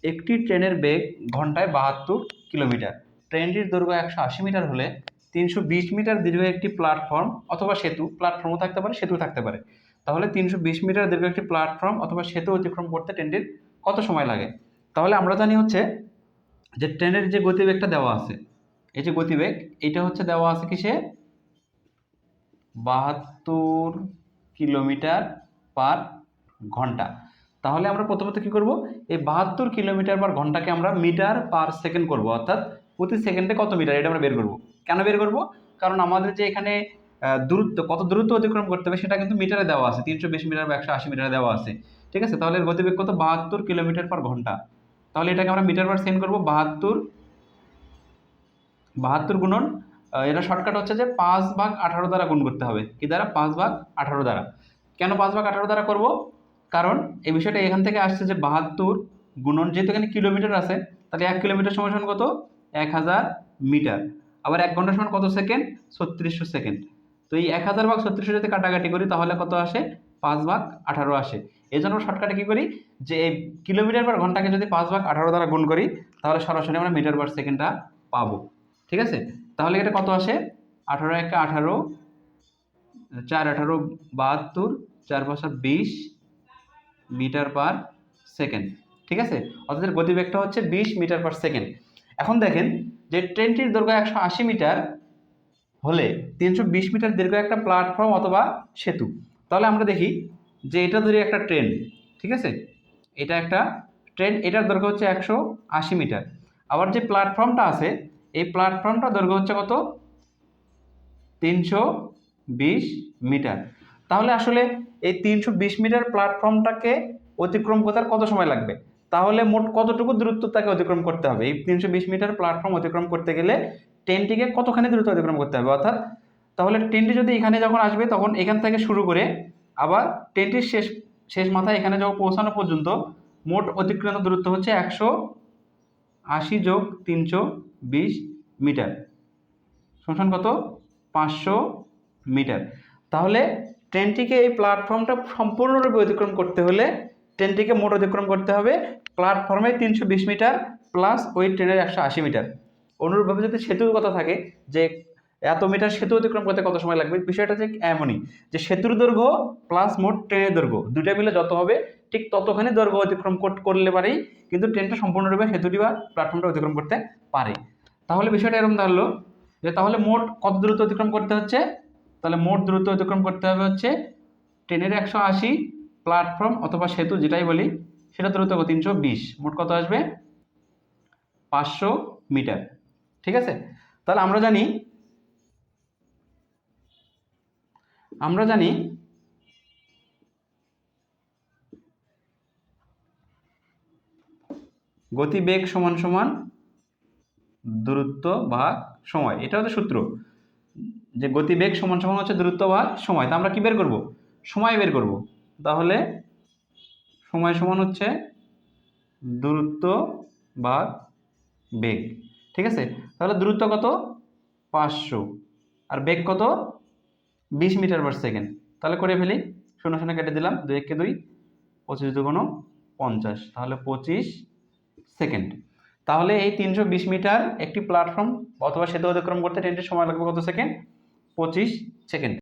একটি ট্রেনের বেগ ঘন্টায় 72 কিলোমিটার। ট্রেনটির দৈর্ঘ্য 180 মিটার হলে 320 মিটার দীর্ঘ একটি প্ল্যাটফর্ম অথবা সেতু, প্ল্যাটফর্মও থাকতে পারে, সেতু থাকতে পারে, তাহলে 320 মিটার দীর্ঘ একটি প্ল্যাটফর্ম অথবা সেতু অতিক্রম করতে ট্রেনটির কত সময় লাগে? তাহলে আমরা জানি হচ্ছে যে ট্রেনের যে গতিবেগটা দেওয়া আছে, এই যে গতিবেগ, এটা হচ্ছে দেওয়া আছে কিসে? 72 কিলোমিটার পার ঘন্টা। তাহলে আমরা প্রথমত কি করব, এই 72 কিলোমিটার পার ঘন্টাকে আমরা মিটার পার সেকেন্ড করব, অর্থাৎ প্রতি সেকেন্ডে কত মিটার এটা আমরা বের করব। কেন বের করব? কারণ আমাদের যে এখানে দূরত্ব, কত দূরত্ব অতিক্রম করতে হবে সেটা কিন্তু মিটারে দেওয়া আছে, 320 মিটার বা 180 মিটারে দেওয়া আছে। ঠিক আছে, তাহলে এর গতিবেগ কত? 72 কিলোমিটার পার ঘন্টা। তাহলে এটাকে আমরা মিটার পার সেকেন্ড করব। 72 গুণন, এটা শর্টকাট হচ্ছে যে 5/18 দ্বারা গুণ করতে হবে। কি দ্বারা? 5/18 দ্বারা। কেন 5/18 দ্বারা করব? কারণ এই বিষয়টা এখান থেকে আসছে যে 72 গুণন, যেহেতু এখানে কিলোমিটার আছে, তাহলে 1 কিলোমিটার সমান সমান কত? 1000 মিটার। আবার 1 ঘন্টা সমান কত সেকেন্ড? 3600 সেকেন্ড। তো এই 1000/3600 যদি কাটাকাটি করি তাহলে কত আসে? 5/18 আসে। এই জন্য শর্টকাটে কি করি, যে এই কিলোমিটার পার ঘন্টাকে যদি 5/18 দ্বারা গুণ করি তাহলে সরাসরি আমরা মিটার পার সেকেন্ডটা পাবো। ঠিক আছে, তাহলে এটা কত আসে? 18 × 18, 4 × 18 72, 4 × 5 20 মিটার পার সেকেন্ড। ঠিক আছে, অর্থাৎ গতিবেগটা হচ্ছে 20 মিটার পার সেকেন্ড। এখন দেখেন যে ট্রেনটির দৈর্ঘ্য 180 মিটার হলে 320 মিটার দীর্ঘ একটা প্ল্যাটফর্ম অথবা সেতু। তাহলে আমরা দেখি যে এটা ধরি একটা ট্রেন। ঠিক আছে, এটা একটা ট্রেন, এটার দৈর্ঘ্য হচ্ছে 180 মিটার। আবার যে প্ল্যাটফর্মটা আছে, এই প্ল্যাটফর্মটা দৈর্ঘ্য হচ্ছে কত? 320 মিটার। তাহলে আসলে এই 320 মিটার প্ল্যাটফর্মটাকে অতিক্রম করতে কত সময় লাগবে? তাহলে মোট কতটুকু দূরত্ব তাকে অতিক্রম করতে হবে? এই 320 মিটার প্ল্যাটফর্ম অতিক্রম করতে গেলে ট্রেনটিকে কতখানি দূরত্ব অতিক্রম করতে হবে? অর্থাৎ তাহলে ট্রেনটি যদি এখানে যখন আসবে তখন এখান থেকে শুরু করে আবার ট্রেনটির শেষ মাথায় এখানে যখন পৌঁছানো পর্যন্ত মোট অতিক্রান্ত দূরত্ব হচ্ছে 180 যোগ 320 মিটার সমান কত? 500 মিটার। তাহলে ট্রেনটিকে এই প্ল্যাটফর্মটা সম্পূর্ণরূপে অতিক্রম করতে হলে ট্রেনটিকে মোট অতিক্রম করতে হবে প্ল্যাটফর্মে 320 মিটার প্লাস ওই ট্রেনের 180 মিটার। অনুরূপভাবে যদি সেতুর কথা থাকে যে এত মিটার সেতু অতিক্রম করতে কত সময় লাগবে, বিষয়টা যে এমনই যে সেতুর দৈর্ঘ্য প্লাস মোট ট্রেনের দৈর্ঘ্য দুটো মিলে যত হবে ঠিক ততখানি দৈর্ঘ্য অতিক্রম করলে পারেই কিন্তু ট্রেনটা সম্পূর্ণরূপে সেতুটি বা প্ল্যাটফর্মটা অতিক্রম করতে পারে। তাহলে বিষয়টা এরকম দাঁড়ালো যে তাহলে মোট কত দূরত্ব অতিক্রম করতে হচ্ছে? তাহলে মোট দূরত্ব অতিক্রম করতে হবে হচ্ছে ট্রেনের 180, প্ল্যাটফর্ম অথবা সেতু যেটাই বলি সেটা দূরত্ব 320, মোট কত আসবে? 500 মিটার। ঠিক আছে, তাহলে আমরা জানি গতিবেগ সমান সমান দূরত্ব ভাগ সময়। এটা হচ্ছে সূত্র যে গতিবেগ সমান সমান হচ্ছে দূরত্ব ভাগ সময়। তা আমরা কি বের করব? সময় বের করব। তাহলে সময় সমান হচ্ছে দূরত্ব ভাগ বেগ। ঠিক আছে, তাহলে দূরত্ব কত? 500 আর বেগ কত? 20 মিটার পার সেকেন্ড। তাহলে করে ফেলি, 0 0 কেটে দিলাম, 2 × 2 25 2 × 50, তাহলে 25 সেকেন্ড। তাহলে এই 320 মিটার একটি প্ল্যাটফর্ম অথবা সেতু অতিক্রম করতে ট্রেনটির সময় লাগবে কত সেকেন্ড? 25 সেকেন্ড।